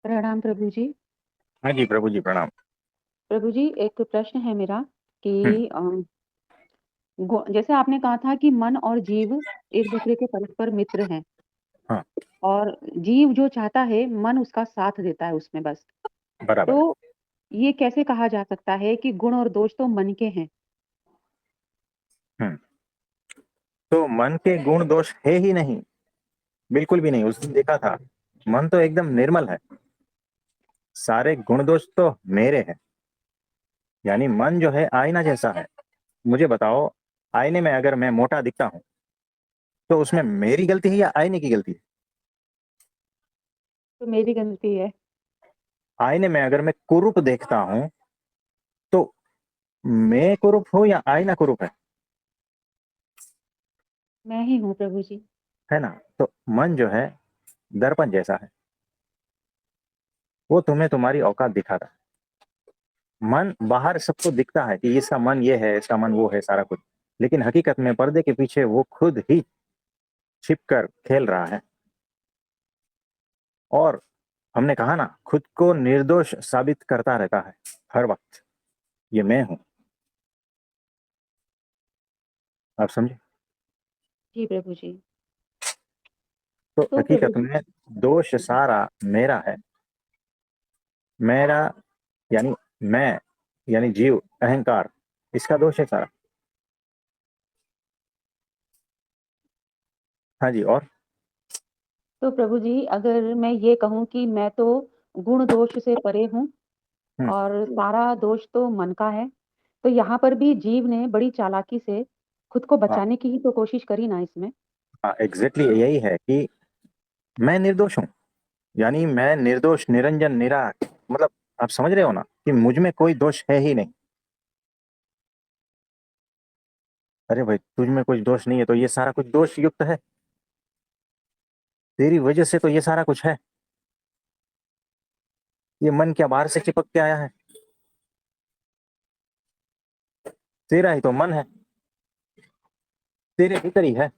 प्रणाम प्रभु जी। हाँ जी, प्रभु जी प्रणाम। प्रभु जी, एक प्रश्न है मेरा कि हुँ, जैसे आपने कहा था कि मन और जीव एक-दूसरे के परस्पर मित्र हैं हाँ, और जीव जो चाहता है, मन उसका साथ देता है उसमें बस। बराबर। तो ये कैसे कहा जा सकता है कि गुण और दोष तो मन के हैं? हुँ, तो मन के गुण दोष है ही नहीं, बिल्कुल भी नहीं। उस दिन देखा था, मन तो एकदम निर्मल है, सारे गुण दोष तो मेरे हैं। यानी मन जो है आईना जैसा है। मुझे बताओ, आईने में अगर मैं मोटा दिखता हूँ, तो उसमें मेरी गलती है या आईने की गलती है? तो मेरी गलती है, आईने में अगर मैं कुरूप देखता हूँ, तो मैं कुरूप हूँ या आईना कुरूप मैं ही हूँ प्रभु जी। है ना? तो मन जो है दर्पण जैसा है, वो तुम्हें तुम्हारी औकात दिखाता है। मन बाहर सबको दिखता है कि इसका मन ये है, इसका मन वो है, सारा कुछ। लेकिन हकीकत में पर्दे के पीछे वो खुद ही छिप कर खेल रहा है। और हमने कहा ना, खुद को निर्दोष साबित करता रहता है हर वक्त। ये मैं हूं। आप समझे? जी प्रभु जी। तो तो प्रभु हकीकत जी में दोष सारा मेरा है। मेरा यानी मैं, यानी जीव, अहंकार, इसका दोष है सारा। हाँ जी। और तो प्रभु जी अगर मैं ये कहूँ कि मैं तो गुण दोष से परे हूँ हम्म, और सारा दोष तो मन का है। तो यहाँ पर भी जीव ने बड़ी चालाकी से खुद को हाँ बचाने की ही तो कोशिश करी ना इसमें। हाँ, एग्जैक्टली यही है कि मैं निर्दोष हूँ। यानी मैं निर्दोष, निरंजन, निरा, मतलब आप समझ रहे हो ना कि मुझ में कोई दोष है ही नहीं। अरे भाई, तुझ में कुछ दोष नहीं है तो ये सारा कुछ दोष युक्त है। तेरी वजह से तो ये सारा कुछ है। ये मन क्या बाहर से चिपक के आया है? तेरा ही तो मन है, तेरे भीतर ही है।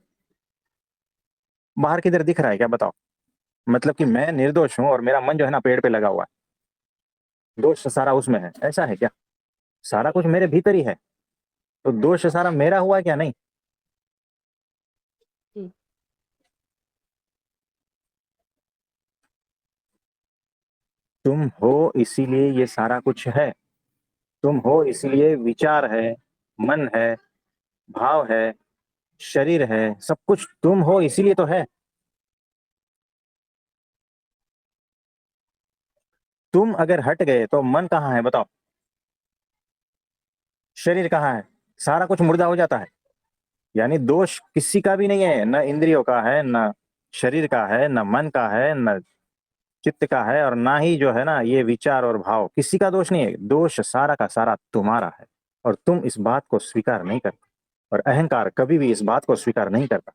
बाहर किधर दिख रहा है क्या, बताओ? मतलब कि मैं निर्दोष हूं और मेरा मन जो है ना पेड़ पे लगा हुआ है, दोष सारा उसमें है, ऐसा है क्या? सारा कुछ मेरे भीतर ही है, तो दोष सारा मेरा हुआ है क्या? नहीं। जी, तुम हो इसीलिए ये सारा कुछ है। तुम हो इसीलिए विचार है, मन है, भाव है, शरीर है, सब कुछ तुम हो इसीलिए तो है। तुम अगर हट गए तो मन कहाँ है, बताओ? शरीर कहाँ है? सारा कुछ मुर्दा हो जाता है। यानी दोष किसी का भी नहीं है, न इंद्रियों का है, न शरीर का है, न मन का है, न चित्त का है, और ना ही जो है ना ये विचार और भाव, किसी का दोष नहीं है। दोष सारा का सारा तुम्हारा है, और तुम इस बात को स्वीकार नहीं करते। और अहंकार कभी भी इस बात को स्वीकार नहीं करता।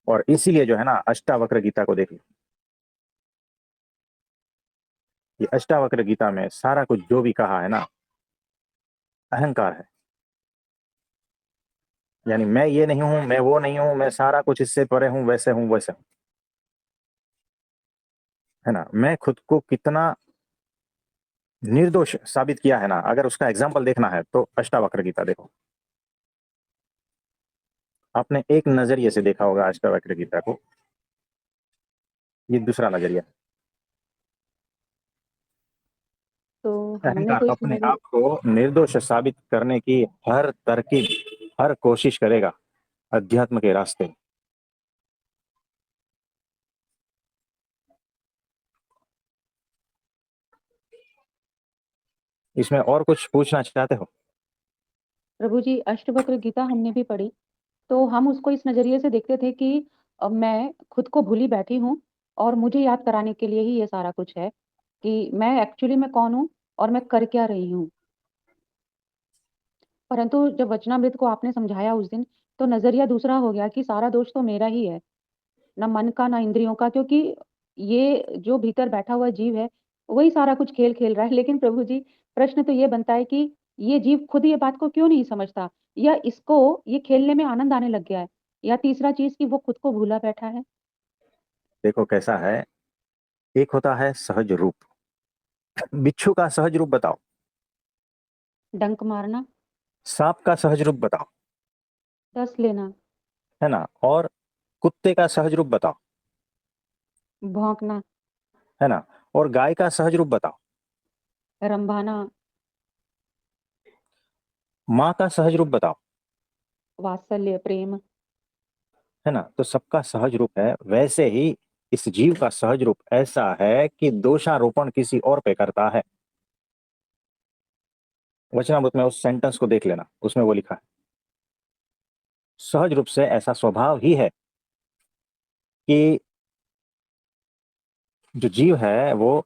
और इसीलिए जो है ना, अष्टावक्र गीता को देख लो। ये अष्टावक्र गीता में सारा कुछ जो भी कहा है ना, अहंकार है। यानी मैं ये नहीं हूं, मैं वो नहीं हूं, मैं सारा कुछ इससे परे हूं, वैसे हूं, वैसे हूं। है ना? मैं खुद को कितना निर्दोष साबित किया है ना, अगर उसका एग्जाम्पल देखना है तो अष्टावक्र गीता देखो। आपने एक नजरिए से देखा होगा अष्टावक्र गीता को, ये दूसरा नजरिया। तो हमने अहंकार तो इस अपने नज़र आप को निर्दोष साबित करने की हर तरकीब, हर कोशिश करेगा अध्यात्म के रास्ते। इसमें और कुछ पूछना चाहते हो? प्रभु जी अष्टवक्र गीता हमने भी पढ़ी, तो हम उसको इस नज़रिए से देखते थे कि मैं खुद को भूली बैठी हूँ और मुझे याद कराने के लिए ही ये सारा कुछ है कि मैं एक्चुअली मैं कौन हूँ और मैं कर क्या रही हूँ। परंतु जब वचनामृत को आपने समझाया उस दिन, तो नज़रिया दूसरा हो गया कि सारा दोष तो मेरा ही है, ना मन का, ना इंद्रियों का, क्योंकि ये जो भीतर बैठा हुआ जीव है, वही सारा कुछ खेल खेल रहा है। लेकिन प्रभु जी, प्रश्न तो ये बनता है कि ये जीव खुद ये बात को क्यों नहीं समझता? या इसको ये खेलने में आनंद आने लग गया है? या तीसरा चीज़ कि वो खुद को भूला बैठा है? देखो कैसा है, एक होता है सहज रूप, बिच्छू का सहज रूप बताओ। डंक मारना। सांप का सहज रूप बताओ। डस लेना। है ना। और कुत्ते का सहज रूप बताओ। भौंकना। है ना। और गाय का सहज रूप बताओ। रंभाना। माँ का सहज रूप बताओ। वात्सल्य, प्रेम। है ना। तो सबका सहज रूप है, वैसे ही इस जीव का सहज रूप ऐसा है कि दोषारोपण किसी और पे करता है। वचनामृत में उस सेंटेंस को देख लेना, उसमें वो लिखा है। सहज रूप से ऐसा स्वभाव ही है कि जो जीव है वो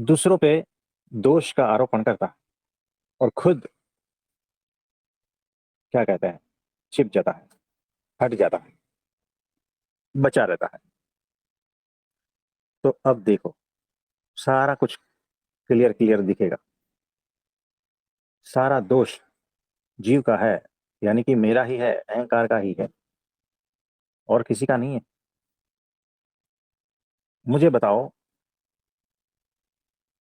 दूसरों पे दोष का आरोपण करता है और खुद क्या कहते हैं, छिप जाता है, हट जाता है, बचा रहता है। तो अब देखो, सारा कुछ क्लियर क्लियर दिखेगा। सारा दोष जीव का है, यानी कि मेरा ही है, अहंकार का ही है, और किसी का नहीं है। मुझे बताओ,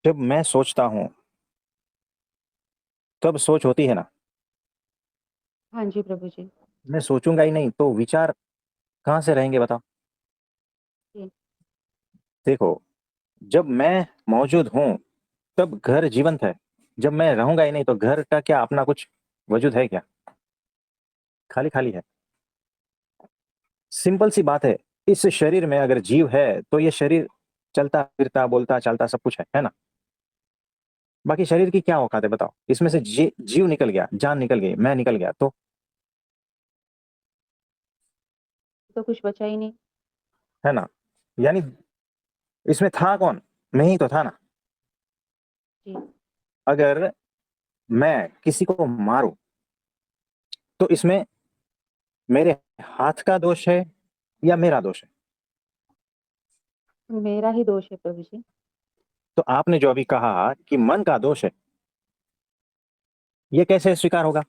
जब मैं सोचता हूं तब सोच होती है ना। हाँ जी प्रभु जी। मैं सोचूंगा ही नहीं तो विचार कहां से रहेंगे बताओ। जी। देखो, जब मैं मौजूद हूं तब घर जीवंत है। जब मैं रहूंगा ही नहीं तो घर का क्या अपना कुछ वजूद है क्या? खाली खाली है। सिंपल सी बात है। इस शरीर में अगर जीव है तो ये शरीर चलता फिरता बोलता चालता सब कुछ है ना। बाकी शरीर की क्या औकात है बताओ? इसमें से जीव निकल गया, जान निकल गई, मैं निकल गया तो। तो कुछ बचा ही नहीं। है ना। यानी इसमें था कौन? मैं ही तो था ना। जी। अगर मैं किसी को मारूं तो इसमें मेरे हाथ का दोष है या मेरा दोष है? मेरा ही दोष है प्रभु जी। तो आपने जो अभी कहा कि मन का दोष है, ये कैसे स्वीकार होगा?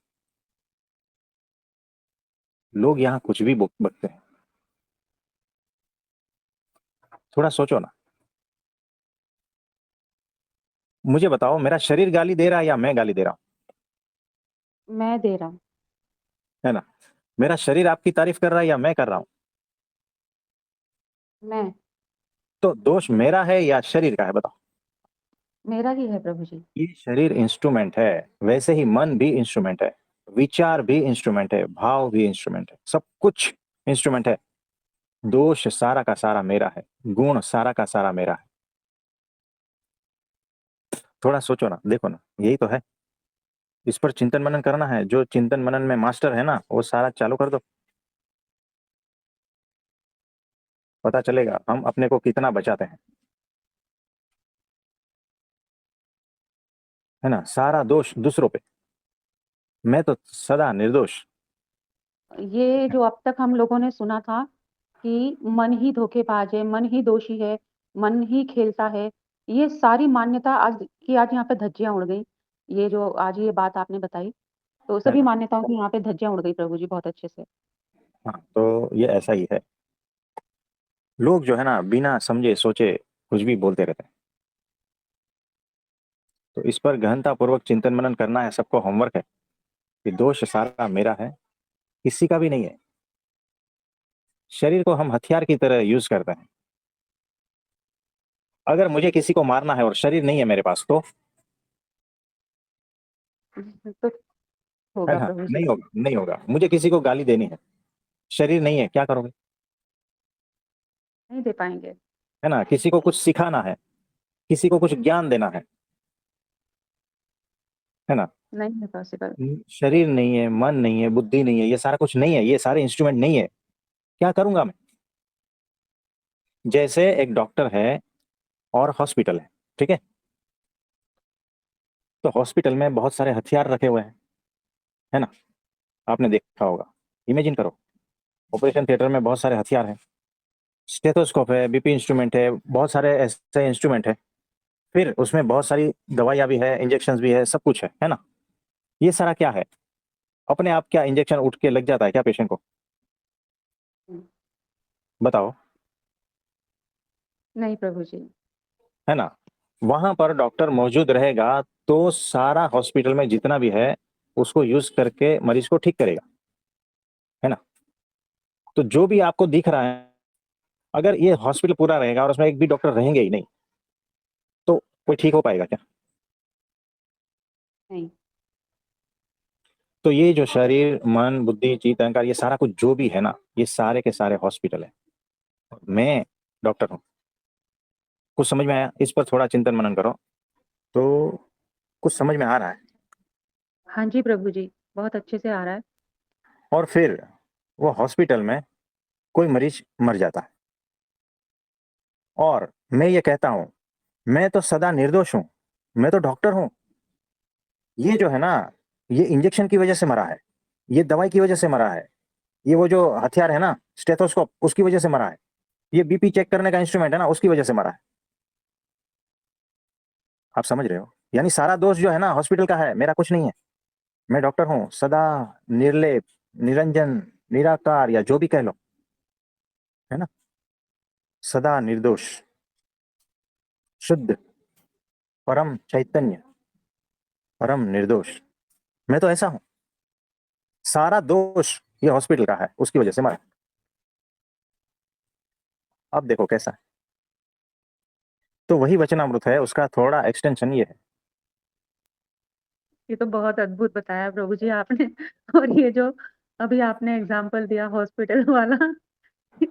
लोग यहां कुछ भी बकते हैं। थोड़ा सोचो ना। मुझे बताओ, मेरा शरीर गाली दे रहा है या मैं गाली दे रहा मैं दे रहा हूँ। हूं? है ना। मेरा शरीर आपकी तारीफ कर रहा है या मैं कर रहा हूं? मैं। तो दोष मेरा है या शरीर का है बताओ? मेरा ही है प्रभु जी। ये शरीर इंस्ट्रूमेंट है, वैसे ही मन भी इंस्ट्रूमेंट है, विचार भी इंस्ट्रूमेंट है, भाव भी इंस्ट्रूमेंट है, सब कुछ इंस्ट्रूमेंट है। दोष सारा का सारा मेरा है, गुण सारा का सारा मेरा है। थोड़ा सोचो ना, देखो ना, यही तो है। इस पर चिंतन मनन करना है। जो चिंतन मनन में मास्टर है ना, वो सारा चालू कर दो, पता चलेगा हम अपने को कितना बचाते हैं। है ना। सारा दोष दूसरों पे, मैं तो सदा निर्दोष। ये जो अब तक हम लोगों ने सुना था कि मन ही धोखेबाज है, मन ही दोषी है, मन ही खेलता है, ये सारी मान्यता आज यहाँ पे धज्जियां उड़ गई। ये जो आज ये बात आपने बताई, तो है सभी ना। मान्यताओं की यहाँ पे धज्जियां उड़ गई प्रभु जी, बहुत अच्छे से। हाँ, तो ये ऐसा ही है। लोग जो है ना, बिना समझे सोचे कुछ भी बोलते रहते हैं। तो इस पर गहनता पूर्वक चिंतन मनन करना है, सबको होमवर्क है कि दोष सारा मेरा है, किसी का भी नहीं है। शरीर को हम हथियार की तरह यूज करते हैं। अगर मुझे किसी को मारना है और शरीर नहीं है मेरे पास तो। तो है होगा ना। प्रभु जी। नहीं होगा, नहीं होगा। मुझे किसी को गाली देनी है, शरीर नहीं है, क्या करोगे? नहीं दे पाएंगे। है ना। किसी को कुछ सिखाना है, किसी को कुछ ज्ञान देना है ना। नहीं है पॉसिबल। शरीर नहीं है, मन नहीं है, बुद्धि नहीं है, ये सारा कुछ नहीं है, ये सारे इंस्ट्रूमेंट नहीं है, क्या करूंगा मैं? जैसे एक डॉक्टर है और हॉस्पिटल है, ठीक है। तो हॉस्पिटल में बहुत सारे हथियार रखे हुए हैं, है ना। आपने देखा होगा। इमेजिन करो, ऑपरेशन थिएटर में बहुत सारे हथियार हैं, स्टेथोस्कोप है, बीपी इंस्ट्रूमेंट है, बहुत सारे ऐसे इंस्ट्रूमेंट है। फिर उसमें बहुत सारी दवाइयाँ भी है, इंजेक्शन भी है, सब कुछ है ना। ये सारा क्या है? अपने आप क्या इंजेक्शन उठ के लग जाता है क्या पेशेंट को? बताओ। नहीं प्रभु जी। है ना। वहां पर डॉक्टर मौजूद रहेगा तो सारा हॉस्पिटल में जितना भी है उसको यूज करके मरीज को ठीक करेगा, है ना। तो जो भी आपको दिख रहा है, अगर ये हॉस्पिटल पूरा रहेगा और उसमें एक भी डॉक्टर रहेंगे ही नहीं, तो कोई ठीक हो पाएगा क्या? नहीं। तो ये जो शरीर मन बुद्धि चित्त अहंकार ये सारा कुछ जो भी है ना, ये सारे के सारे हॉस्पिटल है। मैं डॉक्टर हूँ। कुछ समझ में आया? इस पर थोड़ा चिंतन मनन करो तो कुछ समझ में आ रहा है। हाँ जी प्रभु जी, बहुत अच्छे से आ रहा है। और फिर वो हॉस्पिटल में कोई मरीज मर जाता है, और मैं ये कहता हूं मैं तो सदा निर्दोष हूं, मैं तो डॉक्टर हूं। ये जो है ना, ये इंजेक्शन की वजह से मरा है, ये दवाई की वजह से मरा है, ये वो जो हथियार है ना स्टेथोस्कोप उसकी वजह से मरा है, ये बीपी चेक करने का इंस्ट्रूमेंट है ना उसकी वजह से मरा है। आप समझ रहे हो? यानी सारा दोष जो है ना हॉस्पिटल का है, मेरा कुछ नहीं है। मैं डॉक्टर हूं सदा निर्लेप, निरंजन, निराकार, या जो भी कह लो, है ना, सदा निर्दोष, शुद्ध, परम चैतन्य, परम निर्दोष। मैं तो ऐसा हूं। सारा दोष ये हॉस्पिटल का है, उसकी वजह से मरा। अब देखो कैसा है। तो वही वचनामृत है, उसका थोड़ा एक्सटेंशन ये है। ये तो बहुत अद्भुत बताया प्रभु जी आपने। और ये जो अभी आपने एग्जाम्पल दिया हॉस्पिटल वाला,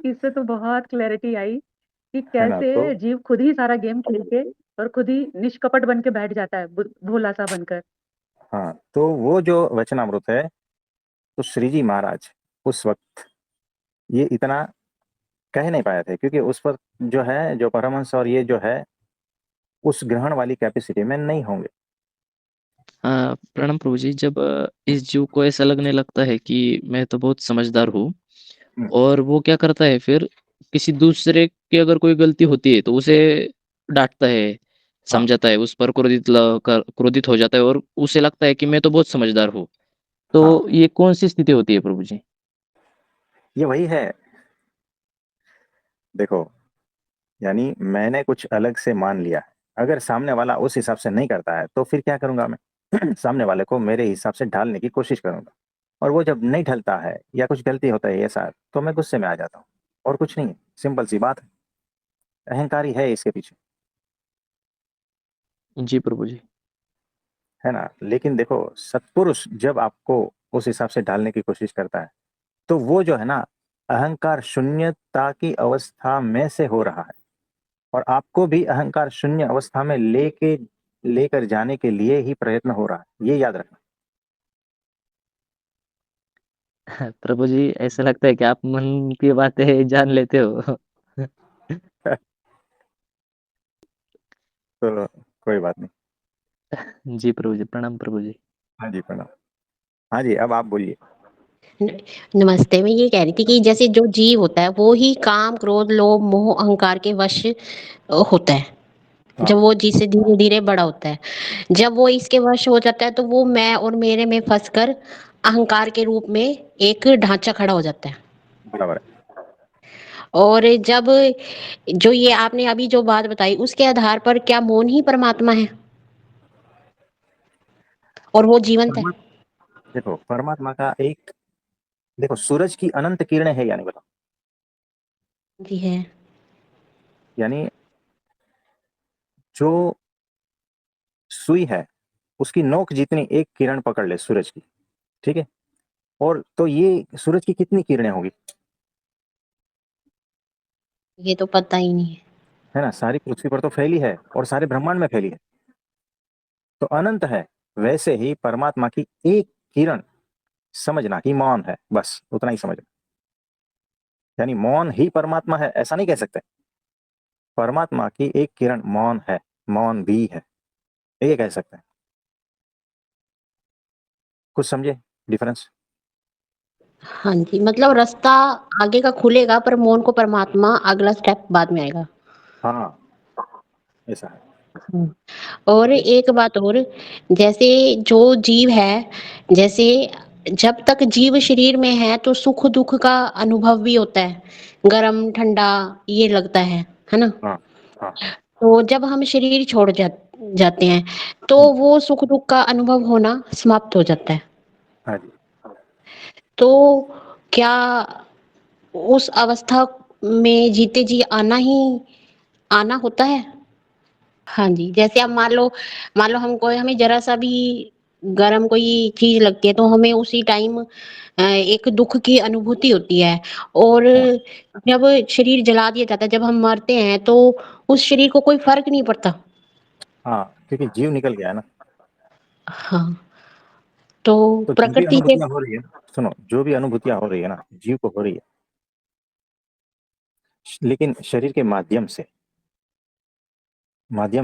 इससे तो बहुत क्लैरिटी आई कि है ना। तो कैसे जीव खुद ही सारा गेम खेल के और खुद ही निष्कपट बन के बैठ जाता है, भोला सा बनकर। हाँ, तो वो जो वचनामृत है, तो श्री जी महाराज उस वक्त ये इतना कह नहीं पाए थे, क्योंकि उस पर जो है जो परमहंस और ये जो है उस ग्रहण वाली कैपेसिटी में नहीं होंगे। हाँ, प्रणाम प्रभु जी। जब इस जीव को ऐसा लगने लगता है कि मैं तो बहुत समझदार हूँ, हम्म, और वो क्या करता है फिर, किसी दूसरे की अगर कोई गलती होती है तो उसे डांटता है, हाँ समझाता है, उस पर क्रोधित हो जाता है, और उसे लगता है कि मैं तो बहुत समझदार हूँ। हाँ, तो ये कौन सी स्थिति होती है प्रभु जी? ये वही है। देखो, यानी मैंने कुछ अलग से मान लिया है, अगर सामने वाला उस हिसाब से नहीं करता है तो फिर क्या करूंगा मैं? सामने वाले को मेरे हिसाब से ढालने की कोशिश करूंगा, और वो जब नहीं ढलता है या कुछ गलती होता है ऐसा, तो मैं गुस्से में आ जाता हूँ। और कुछ नहीं है, सिंपल सी बात है। अहंकारी है इसके पीछे, जी प्रभु जी। है ना। लेकिन देखो, सत्पुरुष जब आपको उस हिसाब से ढालने की कोशिश करता है, तो वो जो है ना, अहंकार शून्यता की अवस्था में से हो रहा है, और आपको भी अहंकार शून्य अवस्था में लेकर जाने के लिए ही प्रयत्न हो रहा है, ये याद रखना। प्रभु जी, ऐसा लगता है कि आप मन की बातें जान लेते हो। तो कोई बात नहीं। जी प्रभु जी, प्रणाम प्रभु जी। हाँ जी, प्रणाम। हाँ जी, अब आप बोलिए। न- नमस्ते। मैं ये कह रही थी कि जैसे जो जीव होता है वो ही काम क्रोध लोभ मोह अहंकार के वश होता है। हाँ, जब वो जी से धीरे धीरे बड़ा होता है, जब वो इसके वश हो जाता है तो वो मैं और मेरे में फंसकर अहंकार के रूप में एक ढांचा खड़ा हो जाता है। बराबर है। और जब जो ये आपने अभी जो बात बताई उसके आधार पर क्या मौन ही परमात्मा है और वो जीवंत है? परमात्मा, देखो परमात्मा का एक, देखो सूरज की अनंत किरणें है, यानी बताओ, जी है। यानी जो सुई है उसकी नोक जितनी एक किरण पकड़ ले सूरज की, ठीक है, और तो ये सूरज की कितनी किरणें होगी? ये तो पता ही नहीं है। है ना, सारी पृथ्वी पर तो फैली है और सारे ब्रह्मांड में फैली है, तो अनंत है। वैसे ही परमात्मा की एक किरण, समझना कि मौन है, बस उतना ही समझना। यानी मौन ही परमात्मा है ऐसा नहीं कह सकते। परमात्मा की एक किरण मौन है, मौन भी है, ये कह सकते हैं। कुछ समझे डिफरेंस? हाँ जी, मतलब रास्ता आगे का खुलेगा पर मौन को परमात्मा अगला स्टेप बाद में आएगा। हाँ, ऐसा है। हाँ। और एक बात और, जैसे जो जीव है, जैसे जब तक जीव शरीर में है तो सुख दुख का अनुभव भी होता है, गरम ठंडा ये लगता है ना। हाँ हाँ तो जब हम शरीर छोड़ जाते हैं तो वो सुख दुख का अनुभव होना समाप्त हो जाता है। हाँ जी। तो क्या उस अवस्था में जीते जी आना होता है? हाँ जी, जैसे अब मान लो हमको हमें ज़रा-सा भी गरम कोई चीज़ लगती है तो हमें उसी टाइम एक दुःख की अनुभूति होती है और हाँ, जब शरीर जला दिया जाता है, जब हम मरते हैं तो उस शरीर को कोई फ़र्क नहीं पड़ता। हाँ, क्योंकि जीव निकल गया है ना। हाँ, तो तो जो भी प्रकृति से अनुभूतियाँ हो रही है ना, सुनो, जो भी अनुभूतियाँ हो रही है ना, जीव को हो रही है, लेकिन शरीर के माध्यम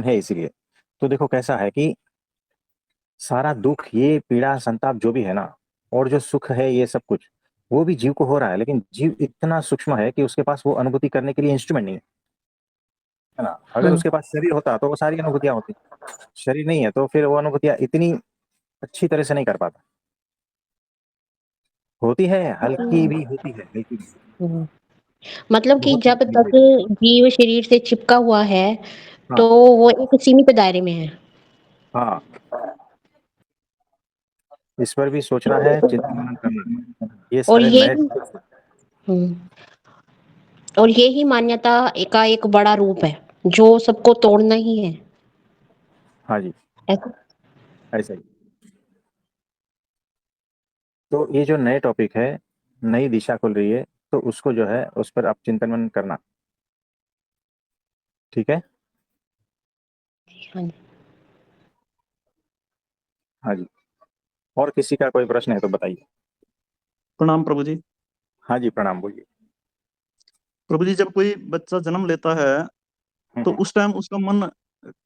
है इसीलिए। तो देखो कैसा है कि सारा दुःख, ये पीड़ा, संताप जो भी है ना, और जो सुख है ये सब कुछ, वो भी जीव को हो रहा है, लेकिन जीव इतना सूक्ष्म है कि उसके पास वो अनुभूति करने के लिए इंस्ट्रूमेंट नहीं है ना। अगर हाँ, उसके पास शरीर होता तो वो सारी अनुभूतियाँ होती। शरीर नहीं है तो फिर वो अनुभूतियाँ इतनी अच्छी तरह से नहीं कर पाता। होती है, हल्की भी होती है, हल्की भी, हुँ। मतलब कि बहुत जब हल्की तक भी। जीव शरीर से चिपका हुआ है, हाँ, तो वो एक सीमित दायरे में है। हाँ, इस पर भी सोचना है, चिंतन मनन करना है। ये और सारे ये नए। ही हुँ, और ये ही मान्यता का एक बड़ा रूप है, जो सबको तोड़ना ही है। हाँ जी, ऐसा ऐसा ही। तो ये जो नए टॉपिक है, नई दिशा खुल रही है, तो उसको जो है उस पर आप चिंतन मनन करना। ठीक है। हाँ जी। हाँ जी। और किसी का कोई प्रश्न है तो बताइए। प्रणाम प्रभु जी। हाँ जी, प्रणाम, बोलिए। प्रभु जी, जब कोई बच्चा जन्म लेता है तो हम्म, उस टाइम उसका मन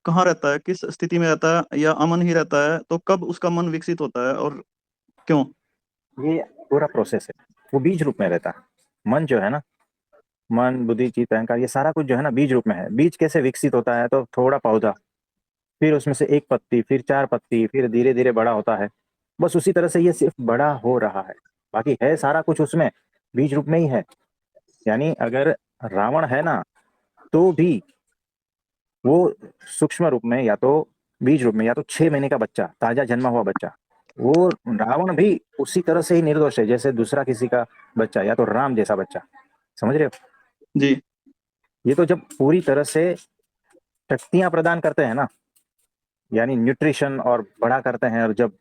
कहाँ रहता है, किस स्थिति में रहता है, या अमन ही रहता है? तो कब उसका मन विकसित होता है और क्यों? ये पूरा प्रोसेस है, वो बीज रूप में रहता है। मन जो है ना, मन, बुद्धि, चित्त, अहंकार, ये सारा कुछ जो है ना बीज रूप में है। बीज कैसे विकसित होता है? तो थोड़ा पौधा, फिर उसमें से एक पत्ती, फिर चार पत्ती, फिर धीरे धीरे बड़ा होता है। बस उसी तरह से ये सिर्फ बड़ा हो रहा है। बाकी है सारा कुछ उसमें बीज रूप में ही है। यानी अगर रावण है ना, तो भी वो सूक्ष्म रूप में, या तो बीज रूप में, या तो 6 महीने का बच्चा, ताजा जन्मा हुआ बच्चा, वो रावण भी उसी तरह से ही निर्दोष है जैसे दूसरा किसी का बच्चा, या तो राम जैसा बच्चा। समझ रहे हो? जी। ये तो जब पूरी तरह से शक्तियां प्रदान करते हैं ना, यानी न्यूट्रिशन और बड़ा करते हैं, और जब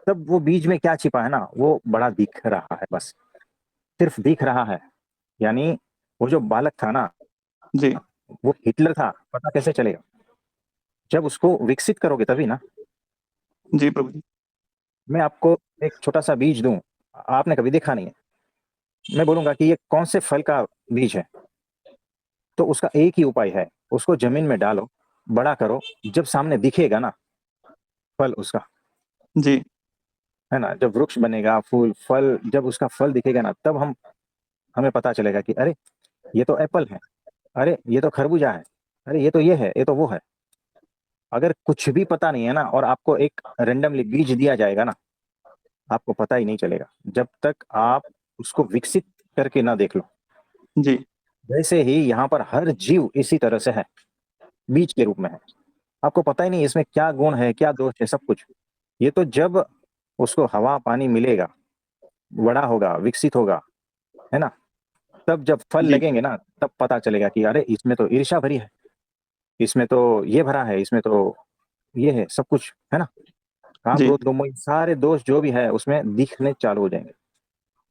तब वो बीज में क्या छिपा है ना, वो बड़ा दिख रहा है, बस सिर्फ दिख रहा है। यानी वो जो बालक था ना, जी। वो हिटलर था, पता कैसे चलेगा? जब उसको विकसित करोगे तभी ना। जी प्रभु जी। मैं आपको एक छोटा सा बीज दूं, आपने कभी देखा नहीं है, मैं बोलूंगा कि ये कौन से फल का बीज है, तो उसका एक ही उपाय है, उसको जमीन में डालो, बड़ा करो, जब सामने दिखेगा ना फल उसका, जी। है ना, जब वृक्ष बनेगा, फूल फल, जब उसका फल दिखेगा ना, तब हमें पता चलेगा कि अरे ये तो एप्पल है, अरे ये तो खरबूजा है, अरे ये तो ये है, ये तो वो है। अगर कुछ भी पता नहीं है ना, और आपको एक रेंडमली बीज दिया जाएगा ना, आपको पता ही नहीं चलेगा जब तक आप उसको विकसित करके ना देख लो। जी। वैसे ही यहाँ पर हर जीव इसी तरह से है, बीज के रूप में है। आपको पता ही नहीं इसमें क्या गुण है, क्या दोष है, सब कुछ। ये तो जब उसको हवा पानी मिलेगा, बड़ा होगा, विकसित होगा, है ना, तब जब फल जी। लगेंगे ना, तब पता चलेगा कि अरे इसमें तो ईर्ष्या भरी है, इसमें तो ये भरा है, इसमें तो ये है, सब कुछ है ना। काम, जी। क्रोध, लोभ, मोह, सारे दोष जो भी है उसमें दिखने चालू हो जाएंगे।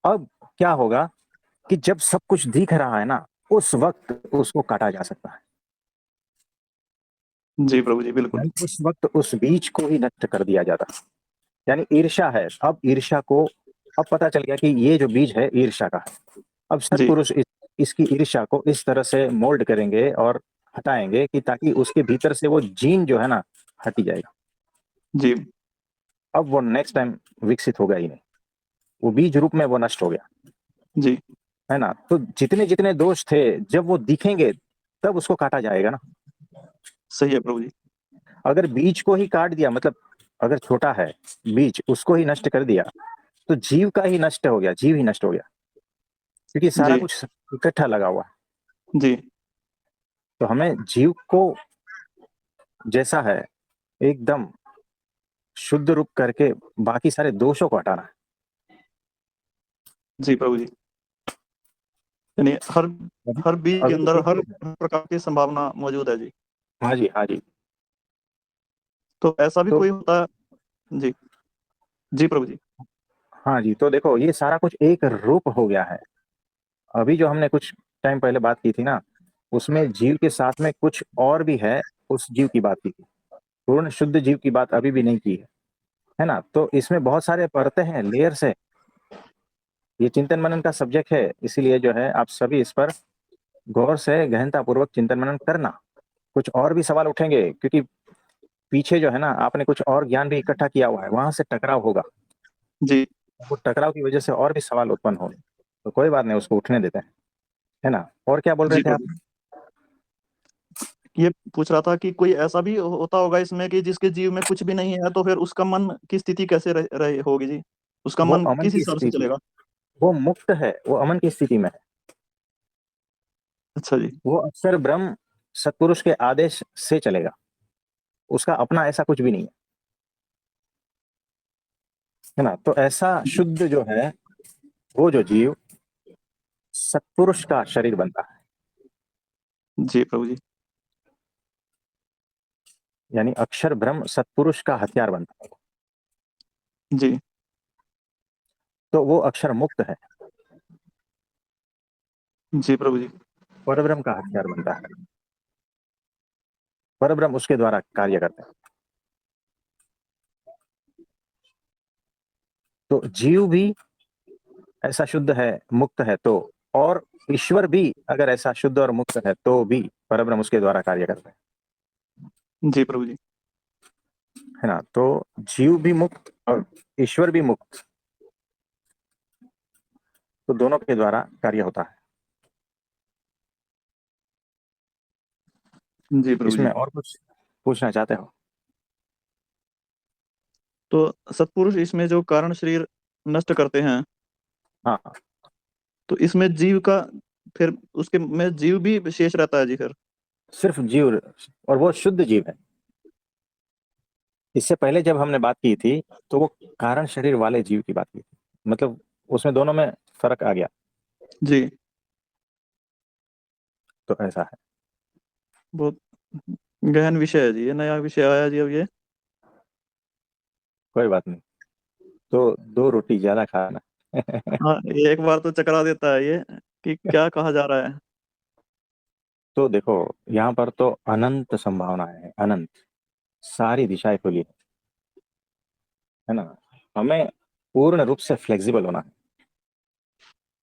अब क्या होगा कि जब सब कुछ दिख रहा है ना, उस वक्त उसको काटा जा सकता है। जी प्रभु जी, बिल्कुल। यानी उस वक्त उस बीज को ही नष्ट कर दिया जाता है। यानी ईर्ष्या है, अब ईर्ष्या को, अब पता चल गया कि ये जो बीज है ईर्ष्या का है। अब जी। सत्पुरुष इसकी ईर्ष्या को इस तरह से मोल्ड करेंगे और हटाएंगे कि ताकि उसके भीतर से वो जीन जो है ना हट जाएगा। जी। अब वो नेक्स्ट टाइम विकसित होगा ही नहीं, वो बीज रूप में वो नष्ट हो गया, जी। है ना। तो जितने जितने दोष थे, जब वो दिखेंगे तब उसको काटा जाएगा ना। सही है प्रभु जी। अगर बीज को ही काट दिया, मतलब अगर छोटा है बीज, उसको ही नष्ट कर दिया, तो जीव का ही नष्ट हो गया, जीव ही नष्ट हो गया, क्योंकि सारा जी। कुछ इकट्ठा लगा हुआ है। जी। तो हमें जीव को जैसा है एकदम शुद्ध रूप करके बाकी सारे दोषों को हटाना है। जी प्रभु जी, यानी हर हर बीज के अभी अंदर एक हर ही है। प्रकार की संभावना मौजूद है जी। हाँ जी, हाँ जी। तो ऐसा भी तो कोई होता है जी? जी प्रभु जी। हाँ जी, तो देखो ये सारा कुछ एक रूप हो गया है। अभी जो हमने कुछ टाइम पहले बात की थी ना, उसमें जीव के साथ में कुछ और भी है, उस जीव की बात की थी। पूर्ण शुद्ध जीव की बात अभी भी नहीं की है ना? तो इसमें बहुत सारे परतें हैं, लेयर्स है। ये चिंतन मनन का सब्जेक्ट है, इसीलिए जो है आप सभी इस पर गौर से गहनता पूर्वक चिंतन मनन करना। कुछ और भी सवाल उठेंगे क्योंकि पीछे जो है ना आपने कुछ और ज्ञान भी इकट्ठा किया हुआ है, वहां से टकराव होगा। जी वो टकराव की वजह से और भी सवाल उत्पन्न होंगे, तो कोई बात नहीं, उसको उठने देते हैं, है ना? और क्या बोल रहे जी थे प्रभु आप? जी, ये पूछ रहा था कि कोई ऐसा भी होता होगा इसमें कि जिसके जीव में कुछ भी नहीं है, तो फिर उसका मन की स्थिति कैसे रहे होगी जी? उसका वो मन अमन किस की हिसाब से स्थिति, चलेगा? वो मुक्त है, वो अमन की स्थिति में है। अच्छा जी। वो अक्षर ब्रह्म सत्पुरुष के आदेश से चलेगा, उसका अपना ऐसा कुछ भी नहीं है ना? तो ऐसा शुद्ध जो है, वो जो जीव सत्पुरुष का शरीर बनता है, जी प्रभु जी। यानी अक्षर ब्रह्म सत्पुरुष का हथियार बनता है। जी तो वो अक्षर मुक्त है, जी प्रभु जी। परब्रह्म का हथियार बनता है। परब्रह्म उसके द्वारा कार्य करते हैं। तो जीव भी ऐसा शुद्ध है, मुक्त है, तो और ईश्वर भी अगर ऐसा शुद्ध और मुक्त है तो भी परब्रह्म उसके द्वारा कार्य करते हैं, जी प्रभु जी। है ना? तो जीव भी मुक्त और ईश्वर भी मुक्त, तो दोनों के द्वारा कार्य होता है। जी प्रभु जी। इसमें और कुछ पूछना चाहते हो? तो सत्पुरुष इसमें जो कारण शरीर नष्ट करते हैं, हाँ, तो इसमें जीव का फिर उसके में जीव भी शेष रहता है जी फिर? सिर्फ जीव, और वो शुद्ध जीव है। इससे पहले जब हमने बात की थी तो वो कारण शरीर वाले जीव की बात की थी, मतलब उसमें दोनों में फर्क आ गया। जी तो ऐसा है। बहुत गहन विषय है जी, ये नया विषय आया जी अब ये। कोई बात नहीं, तो दो रोटी ज्यादा खाना। हाँ, ये एक बार तो चकरा देता है ये कि क्या कहा जा रहा है। तो देखो, यहाँ पर तो अनंत संभावनाएं हैं, अनंत, सारी दिशाएं खुली है ना? हमें पूर्ण रूप से फ्लेक्सिबल होना है,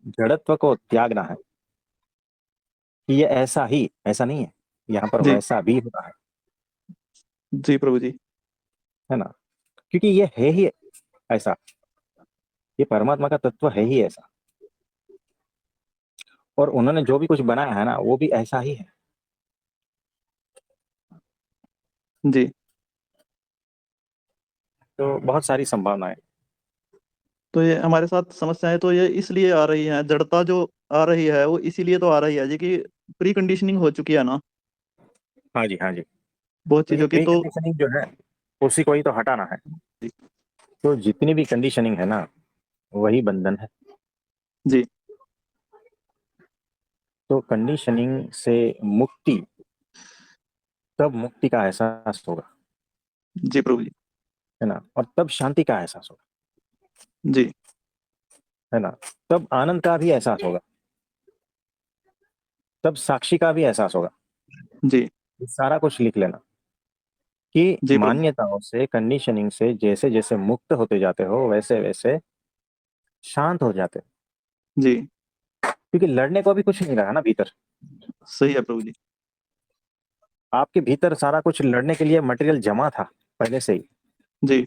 जड़त्व को त्यागना है कि ये ऐसा ही, ऐसा नहीं है, यहाँ पर जी वैसा भी होता जी प्रभु जी। है ना? क्योंकि ये है ही ऐसा, ये परमात्मा का तत्व है ही ऐसा, और उन्होंने जो भी कुछ बनाया है ना वो भी ऐसा ही है। जी तो बहुत सारी संभावनाएं। तो ये हमारे साथ समस्याएं तो ये इसलिए आ रही हैं, जड़ता जो आ रही है वो इसीलिए तो आ रही है जी कि प्री कंडीशनिंग हो चुकी है ना हाँ जी, हाँ जी। बहुत तो ये चीजों की। प्री तो कंडीशनिंग जो है उसी को ही तो हटाना है। तो जितनी भी कंडीशनिंग है ना वही बंधन है। जी तो कंडीशनिंग से मुक्ति, तब मुक्ति का एहसास होगा, जी प्रभु जी। है ना? और तब शांति का एहसास होगा, जी है ना? तब आनंद का भी एहसास होगा, तब साक्षी का भी एहसास होगा। जी ये सारा कुछ लिख लेना कि जी प्रभु मान्यताओं से, कंडीशनिंग से जैसे जैसे मुक्त होते जाते हो वैसे वैसे शांत हो जाते हो, जी। क्योंकि लड़ने को भी कुछ नहीं रहा ना भीतर। सही है प्रभु जी। आपके भीतर सारा कुछ लड़ने के लिए मटेरियल जमा था पहले से ही, जी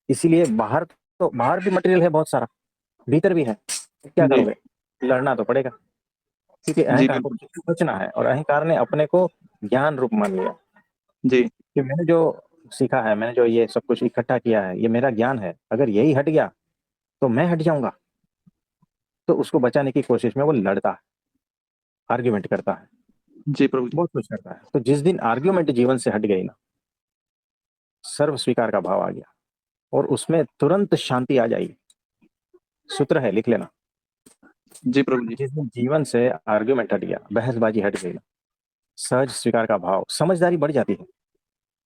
इसीलिए बाहर, तो बाहर भी मटेरियल है बहुत सारा, भीतर भी है, क्या जी करोगे? लड़ना तो पड़ेगा, क्योंकि जी अहंकार को बिल्कुल। बचना है, और अहंकार ने अपने को ज्ञान रूप मान लिया जी कि मैंने जो सीखा है, मैंने जो ये सब कुछ इकट्ठा किया है, ये मेरा ज्ञान है, अगर यही हट गया तो मैं हट जाऊंगा। तो उसको बचाने की कोशिश में वो लड़ता है, आर्ग्यूमेंट करता है, जी प्रभु जी। बहुत कुछ करता है। तो जिस दिन आर्ग्यूमेंट जीवन से हट गई ना, सर्व स्वीकार का भाव आ गया और उसमें तुरंत शांति आ जाएगी। सूत्र है, लिख लेना। जी प्रभु जी। जिस दिन जीवन से आर्ग्यूमेंट हट गया, बहसबाजी हट गई ना, सहज स्वीकार का भाव, समझदारी बढ़ जाती है।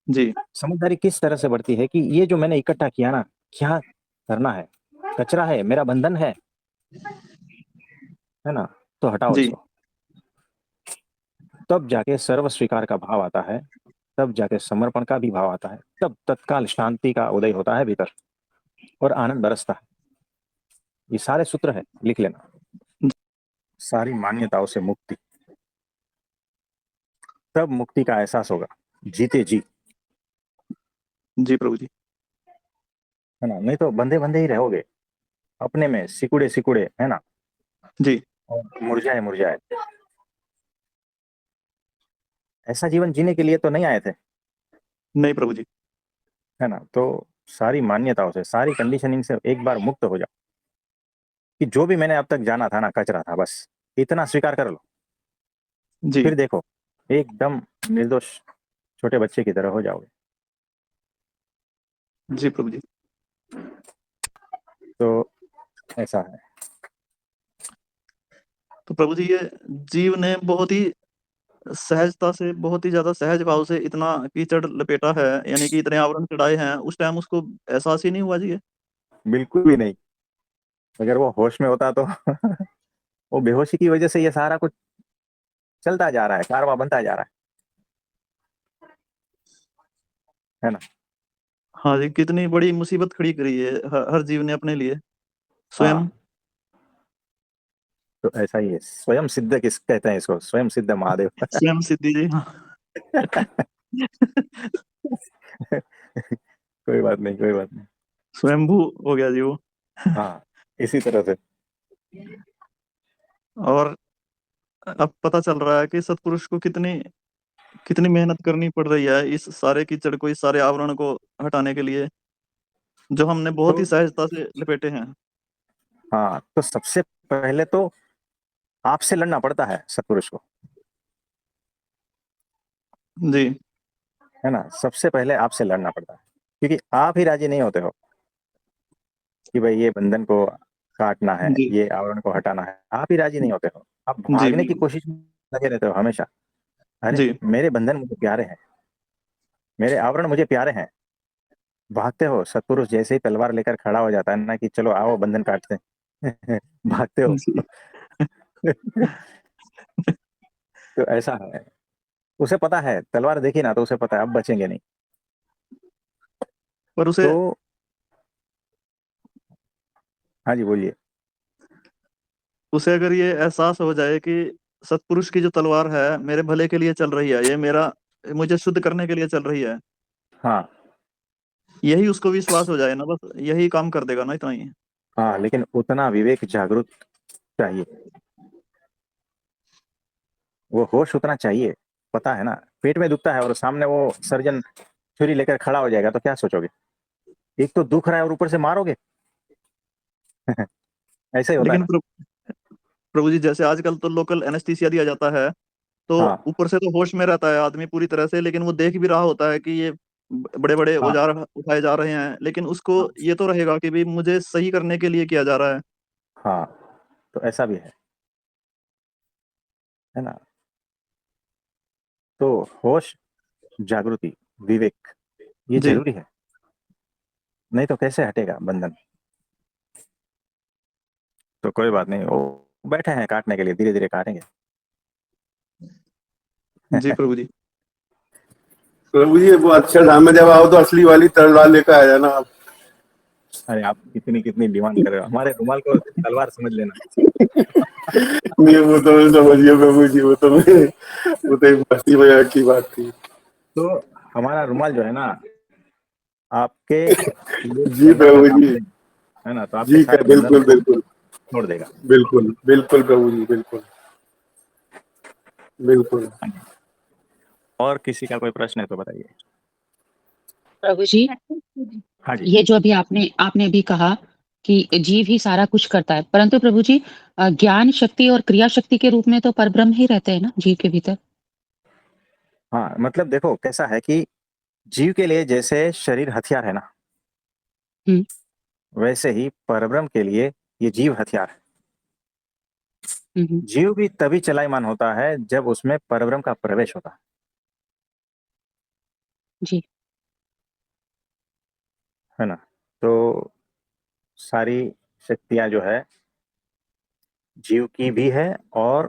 जी। समझदारी किस तरह से बढ़ती है कि ये जो मैंने इकट्ठा किया ना, क्या करना है, कचरा है, मेरा बंधन है ना, तो हटाओ जी। इसको। तब जाके सर्व स्वीकार का भाव आता है, तब जाके समर्पण का भी भाव आता है, तब तत्काल शांति का उदय होता है भीतर और आनंद बरसता है। ये सारे सूत्र है, लिख लेना। सारी मान्यताओं से मुक्ति, तब मुक्ति का एहसास होगा जीते जी, जी प्रभु जी। है ना। नहीं तो बंधे बंधे ही रहोगे अपने में, सिकुड़े सिकुड़े, है ना, जी। और मुरझाए मुरझाए। ऐसा जीवन जीने के लिए तो नहीं आए थे, नहीं प्रभु जी। है ना। तो सारी मान्यताओं से, सारी कंडीशनिंग से एक बार मुक्त हो जाओ कि जो भी मैंने अब तक जाना था ना, कचरा था, बस इतना स्वीकार कर लो। जी। फिर देखो एकदम निर्दोष छोटे बच्चे की तरह हो जाओगे। जी प्रभु जी। तो ऐसा है। तो प्रभु जी, ये जीव ने बहुत ही सहजता से, बहुत ही ज्यादा सहज भाव से इतना कीचड़ लपेटा है, यानी कि इतने आवरण चढ़ाए हैं, उस टाइम उसको एहसास ही नहीं हुआ जी ये। बिल्कुल भी नहीं। अगर वो होश में होता तो वो बेहोशी की वजह से ये सारा कुछ चलता जा रहा है, कारवां बनता जा रहा है ना। हाँ जी, कितनी बड़ी मुसीबत खड़ी करी है हर जीव ने अपने लिए स्वयं। हाँ, तो ऐसा ही है। स्वयं सिद्ध किस कहते हैं इसको? स्वयं सिद्ध महादेव। स्वयं सिद्धि जी, हाँ। कोई बात नहीं, कोई बात नहीं। स्वयंभू हो गया जी वो। हाँ, इसी तरह से। और अब पता चल रहा है कि सतपुरुष को कितनी कितनी मेहनत करनी पड़ रही है इस सारे कीचड़ को, इस सारे आवरण को हटाने के लिए, जो हमने बहुत तो ही सहजता से लपेटे हैं। हाँ, तो सबसे पहले तो आपसे लड़ना पड़ता है सत्पुरुष को, जी। है ना। सबसे पहले आपसे लड़ना पड़ता है, क्योंकि आप ही राजी नहीं होते हो कि भाई ये बंधन को काटना है, जी। ये आवरण को हटाना है। आप ही राजी नहीं होते हो, आप जी भागने की बिल्कुल। कोशिश में लगे रहते हो हमेशा। अरे जी। मेरे बंधन मुझे प्यारे हैं, मेरे आवरण मुझे प्यारे हैं। भागते हो, सत्पुरुष जैसे ही तलवार लेकर खड़ा हो जाता है ना कि चलो आओ बंधन काटते हैं, भागते हो। जी। तो ऐसा है। उसे पता है, तलवार देखी ना तो उसे पता है अब बचेंगे नहीं। पर उसे तो हाँ जी, बोलिए। उसे अगर ये एहसास हो जाए कि सतपुरुष की जो तलवार है मेरे भले के लिए चल रही है, ये मेरा मुझे शुद्ध करने के लिए चल रही है, हाँ यही उसको विश्वास हो जाए ना, बस यही काम कर देगा ना, इतना ही। हाँ, लेकिन उतना विवेक जागृत चाहिए, वो होश उतना चाहिए। पता है ना, पेट में दुखता है और सामने वो सर्जन छुरी लेकर खड़ा हो जाएगा तो क्या सोचोगे? एक तो दुख रहा है और ऊपर से मारोगे। ऐसा ही होता है लेकिन ना। प्रभु जी, जैसे आजकल तो लोकल एनेस्थीसिया दिया जाता है, तो हाँ ऊपर से तो होश में रहता है आदमी पूरी तरह से, लेकिन वो देख भी रहा होता है कि ये बड़े बड़े हाँ औजार उठाए जा रहे हैं, लेकिन उसको हाँ ये तो रहेगा कि भी मुझे सही करने के लिए किया जा रहा है। हाँ, तो ऐसा भी है ना। तो होश, जागृति, विवेक, ये जी। जरूरी है। नहीं तो कैसे हटेगा बंधन। तो कोई बात नहीं, वो बैठे हैं काटने के लिए, धीरे धीरे काटेंगे। जी प्रभु जी। प्रभु जी, वो अक्षरधाम में जब आओ तो असली वाली तलवार लेकर आ जाना आप। अरे आप कितनी कितनी डिमांड कर रहे हो, हमारे रुमाल को तलवार समझ लेना। नहीं, वो तो मैं समझिए प्रभु जी, वो तो एक मस्ती मजाक की बात थी। तो हमारा रुमाल जो है ना, आपके जी बंधन का प्रभु काम जी। करेगा, है ना। तो आपके जी सारे बंधनों बिल्कुल को बिल्कुल छोड़ देगा। बिल्कुल बिल्कुल प्रभु जी, बिल्कुल बिल्कुल। और किसी का कोई प्रश्न है तो बताइए। प्रभु जी, हाँ जी। ये जो अभी आपने आपने अभी कहा कि जीव ही सारा कुछ करता है, परंतु प्रभु जी ज्ञान शक्ति और क्रिया शक्ति के रूप में तो परब्रह्म ही रहते हैं ना जीव के भीतर? हाँ, मतलब देखो कैसा है कि जीव के लिए जैसे शरीर हथियार है ना, वैसे ही परब्रह्म के लिए ये जीव हथियार है। जीव भी तभी चलायमान होता है जब उसमें परब्रह्म का प्रवेश होता है। जी। है ना? तो सारी शक्तियां जो है जीव की भी है और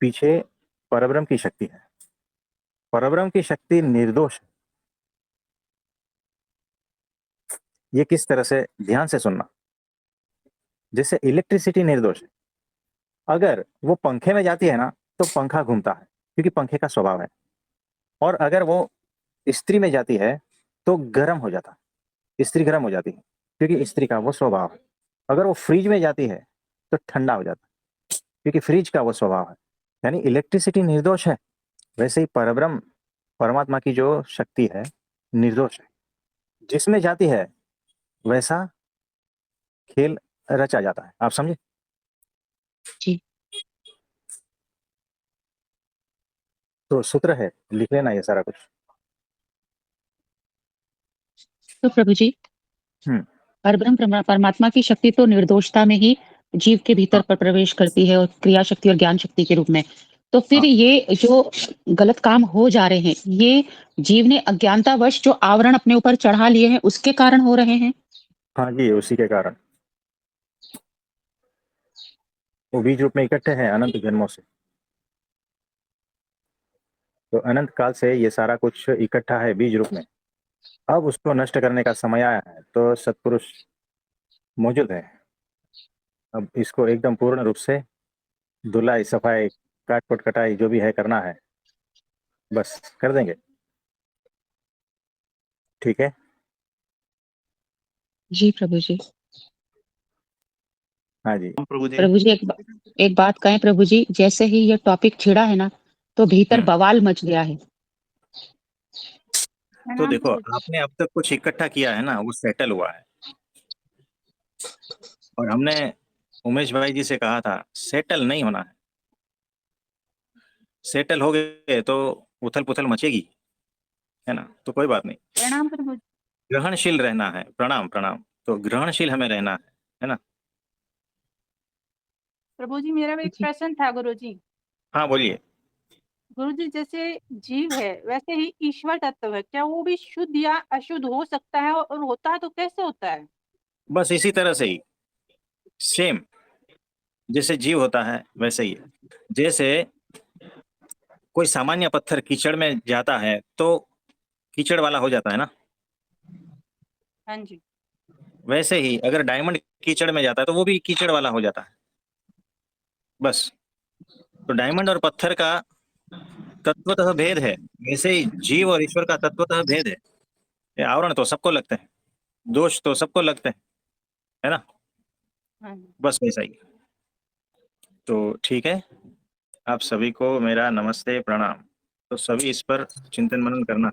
पीछे परब्रह्म की शक्ति है। परब्रह्म की शक्ति निर्दोष है। ये किस तरह से, ध्यान से सुनना। जैसे इलेक्ट्रिसिटी निर्दोष है, अगर वो पंखे में जाती है ना तो पंखा घूमता है क्योंकि पंखे का स्वभाव है। और अगर वो स्त्री में जाती है तो गर्म हो जाता है, स्त्री गर्म हो जाती है क्योंकि स्त्री का वो स्वभाव है। अगर वो फ्रिज में जाती है तो ठंडा हो जाता है क्योंकि फ्रिज का वो स्वभाव है। यानी इलेक्ट्रिसिटी निर्दोष है, वैसे ही परब्रह्म परमात्मा की जो शक्ति है निर्दोष है। जिसमें जाती है वैसा खेल रचा जाता है। आप समझे? जी। तो सूत्र है, लिख लेना ये सारा कुछ। तो प्रभु जी, हम्म। परब्रह्म परमात्मा की शक्ति तो निर्दोषता में ही जीव के भीतर हाँ, पर प्रवेश करती है और क्रिया शक्ति और ज्ञान शक्ति के रूप में। तो फिर हाँ, ये जो गलत काम हो जा रहे हैं, ये जीव ने अज्ञानतावश जो आवरण अपने ऊपर चढ़ा लिए हैं उसके कारण हो रहे हैं? हाँ जी, उसी के कारण वो बीज रूप में इकट्ठे हैं अनंत जन्मों से। तो अनंत काल से ये सारा कुछ इकट्ठा है बीज रूप में। अब उसको नष्ट करने का समय आया है तो सत्पुरुष मौजूद है। अब इसको एकदम पूर्ण रूप से धुलाई सफाई काट पट कटाई जो भी है करना है, बस कर देंगे। ठीक है। जी प्रभु जी। हाँ जी। प्रभु जी। प्रभु जी, एक बात कहें प्रभु जी, जैसे ही ये टॉपिक छिड़ा है ना तो भीतर बवाल मच गया है। तो देखो, आपने अब तक कुछ इकट्ठा किया है ना, वो सेटल हुआ है। और हमने उमेश भाई जी से कहा था सेटल नहीं होना है। सेटल हो गए तो उथल पुथल मचेगी, है ना? तो कोई बात नहीं, प्रणाम प्रभु जी। ग्रहणशील रहना है। प्रणाम प्रणाम। तो ग्रहणशील हमें रहना है ना? प्रभु जी, मेरा भी एक जी। प्रश्न था गुरु जी। हाँ बोलिए। गुरु जी, जैसे जीव है वैसे ही ईश्वर तत्व है, क्या वो भी शुद्ध या अशुद्ध हो सकता है, और होता है तो कैसे होता है? बस इसी तरह से ही, सेम जैसे जीव होता है वैसे ही। जैसे कोई सामान्य पत्थर कीचड़ में जाता है तो कीचड़ वाला हो जाता है ना, हाँ जी। वैसे ही अगर डायमंड कीचड़ में जाता है तो वो भी कीचड़ वाला हो जाता है। बस। तो डायमंड और पत्थर का तत्वतः भेद है, वैसे ही जीव और ईश्वर का तत्वतः भेद है। ये आवरण तो सबको लगते हैं, दोष तो सबको लगते हैं, है ना? हाँ जी। बस वैसा ही। तो ठीक है, आप सभी को मेरा नमस्ते प्रणाम। तो सभी इस पर चिंतन मनन करना।